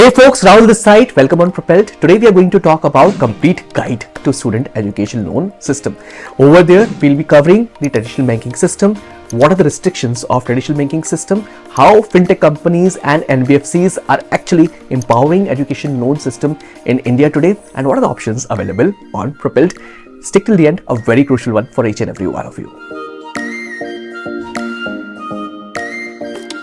Hey folks, Rahul this side. Welcome on Propel. Today we are going to talk about complete guide to student education loan system. Over there, we'll be covering the traditional banking system, what are the restrictions of traditional banking system, how fintech companies and NBFCs are actually empowering education loan system in India today, and what are the options available on Propel. Stick till the end, a very crucial one for each and every one of you.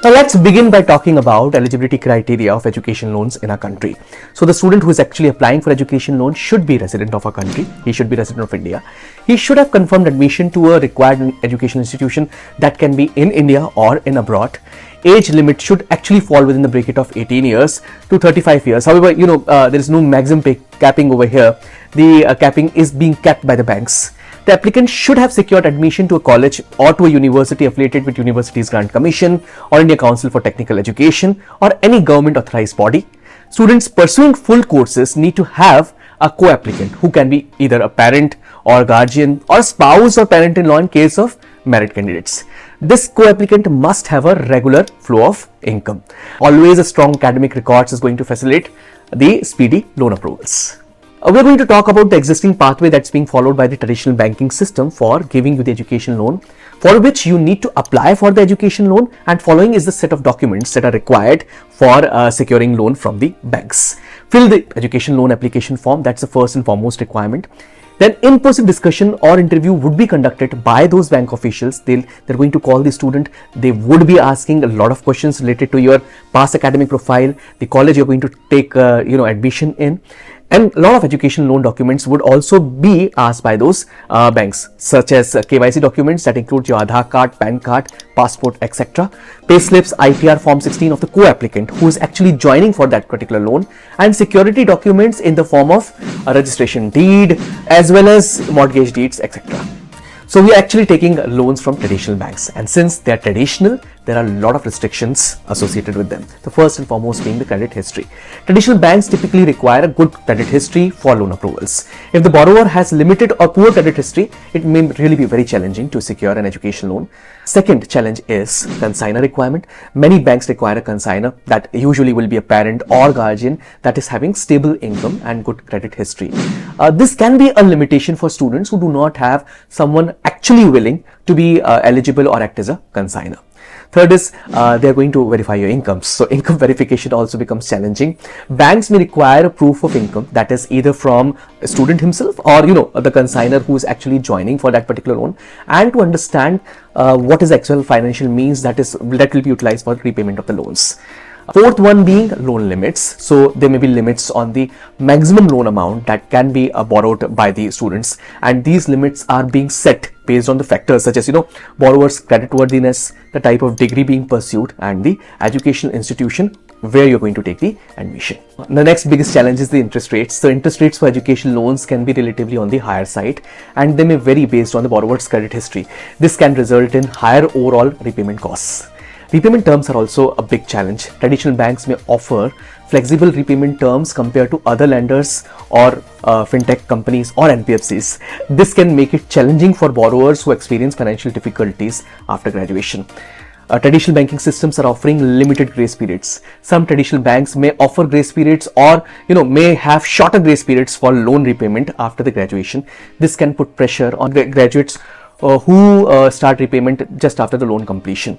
Now let's begin by talking about eligibility criteria of education loans in our country. So the student who is actually applying for education loan should be resident of our country. He should be resident of India. He should have confirmed admission to a required education institution that can be in India or in abroad. Age limit should actually fall within the bracket of 18 years to 35 years. However, there is no maximum capping over here. The capping is being capped by the banks. The applicant should have secured admission to a college or to a university affiliated with Universities Grant Commission or India Council for Technical Education or any government authorized body. Students pursuing full courses need to have a co-applicant who can be either a parent or guardian or spouse or parent-in-law in case of merit candidates. This co-applicant must have a regular flow of income. Always a strong academic records is going to facilitate the speedy loan approvals. We're going to talk about the existing pathway that's being followed by the traditional banking system for giving you the education loan, for which you need to apply for the education loan, and following is the set of documents that are required for securing loan from the banks. Fill the education loan application form, that's the first and foremost requirement. Then in-person discussion or interview would be conducted by those bank officials. They're going to call the student. They would be asking a lot of questions related to your past academic profile, the college you're going to take admission in. And a lot of education loan documents would also be asked by those banks, such as KYC documents that include your Aadhaar card, PAN card, passport, etc. Payslips, ITR form 16 of the co-applicant who is actually joining for that particular loan, and security documents in the form of a registration deed as well as mortgage deeds, etc. So we are actually taking loans from traditional banks, and since they are traditional, there are a lot of restrictions associated with them. The first and foremost being the credit history. Traditional banks typically require a good credit history for loan approvals. If the borrower has limited or poor credit history, it may really be very challenging to secure an education loan. Second challenge is consignor requirement. Many banks require a consignor that usually will be a parent or guardian that is having stable income and good credit history. This can be a limitation for students who do not have someone actually willing to be eligible or act as a consignor. Third is they are going to verify your incomes. So income verification also becomes challenging. Banks may require a proof of income that is either from a student himself or the consignor who is actually joining for that particular loan, and to understand what is actual financial means that will be utilized for repayment of the loans. Fourth one being loan limits. So there may be limits on the maximum loan amount that can be borrowed by the students, and these limits are being set based on the factors such as borrower's creditworthiness, the type of degree being pursued, and the educational institution where you're going to take the admission. The next biggest challenge is the interest rates. So interest rates for education loans can be relatively on the higher side, and they may vary based on the borrower's credit history. This can result in higher overall repayment costs. Repayment terms are also a big challenge. Traditional banks may offer flexible repayment terms compared to other lenders or fintech companies or NBFCs. This can make it challenging for borrowers who experience financial difficulties after graduation. Traditional banking systems are offering limited grace periods. Some traditional banks may offer grace periods or may have shorter grace periods for loan repayment after the graduation. This can put pressure on graduates who start repayment just after the loan completion.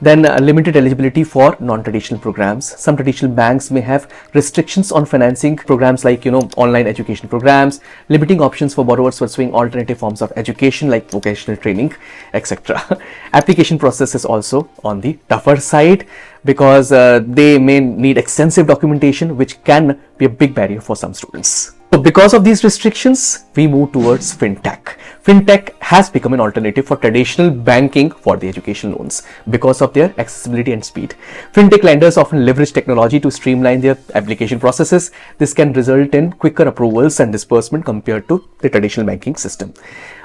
Then limited eligibility for non-traditional programs. Some traditional banks may have restrictions on financing programs like online education programs, limiting options for borrowers pursuing alternative forms of education like vocational training, etc. Application process is also on the tougher side because they may need extensive documentation, which can be a big barrier for some students. So because of these restrictions, we move towards Fintech. Fintech has become an alternative for traditional banking for the education loans because of their accessibility and speed. Fintech lenders often leverage technology to streamline their application processes. This can result in quicker approvals and disbursement compared to the traditional banking system.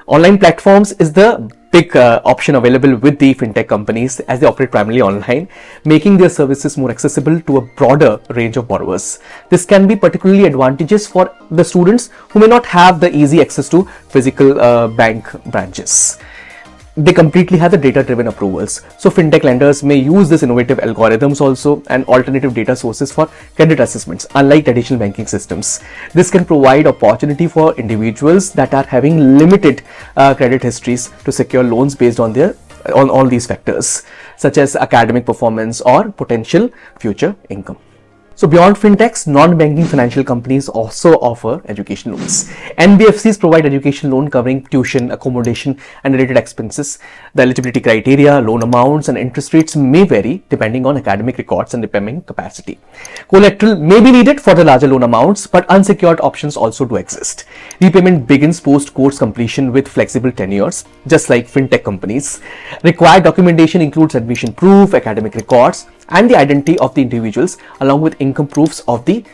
Online platforms is the big option available with the fintech companies as they operate primarily online, making their services more accessible to a broader range of borrowers. This can be particularly advantageous for the students who may not have the easy access to physical bank branches. they completely have the data-driven approvals. So fintech lenders may use this innovative algorithms also and alternative data sources for credit assessments, unlike traditional banking systems. This can provide opportunity for individuals that are having limited credit histories to secure loans based on all these factors, such as academic performance or potential future income. So beyond fintechs, non-banking financial companies also offer education loans. NBFCs provide education loan covering tuition, accommodation and related expenses. The eligibility criteria, loan amounts and interest rates may vary depending on academic records and repayment capacity. Collateral may be needed for the larger loan amounts, but unsecured options also do exist. Repayment begins post-course completion with flexible tenures, just like fintech companies. Required documentation includes admission proof, academic records, and the identity of the individuals along with income proofs of the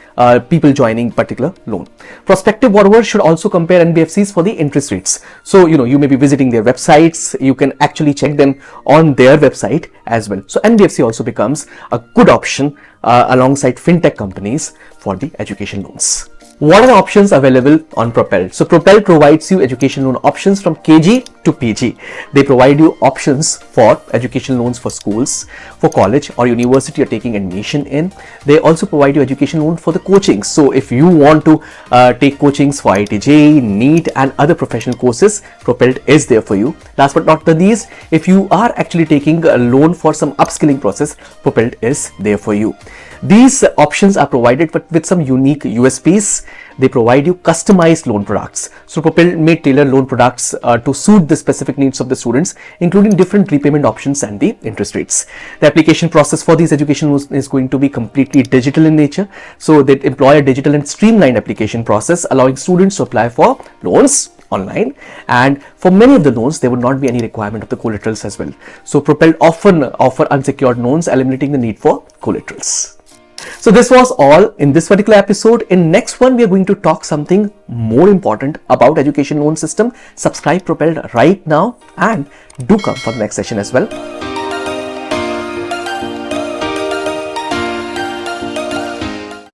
people joining particular loan. Prospective borrowers should also compare NBFCs for the interest rates. So, you may be visiting their websites. You can actually check them on their website as well. So NBFC also becomes a good option alongside fintech companies for the education loans. What are the options available on Propel? So Propel provides you education loan options from KG to PG. They provide you options for education loans for schools, for college or university you're taking admission in. They also provide you education loan for the coaching. So if you want to take coachings for IIT, NEET and other professional courses, Propel is there for you. Last but not the least, if you are actually taking a loan for some upskilling process, Propel is there for you. These options are provided with some unique USPs. They provide you customized loan products. So Propel may tailor loan products to suit the specific needs of the students, including different repayment options and the interest rates. The application process for these education loans is going to be completely digital in nature. So they employ a digital and streamlined application process, allowing students to apply for loans online, and for many of the loans there would not be any requirement of the collaterals as well. So Propel often offer unsecured loans, eliminating the need for collaterals. So this was all in this particular episode. In next one, we are going to talk something more important about education loan system. Subscribe Propel right now and do come for the next session as well.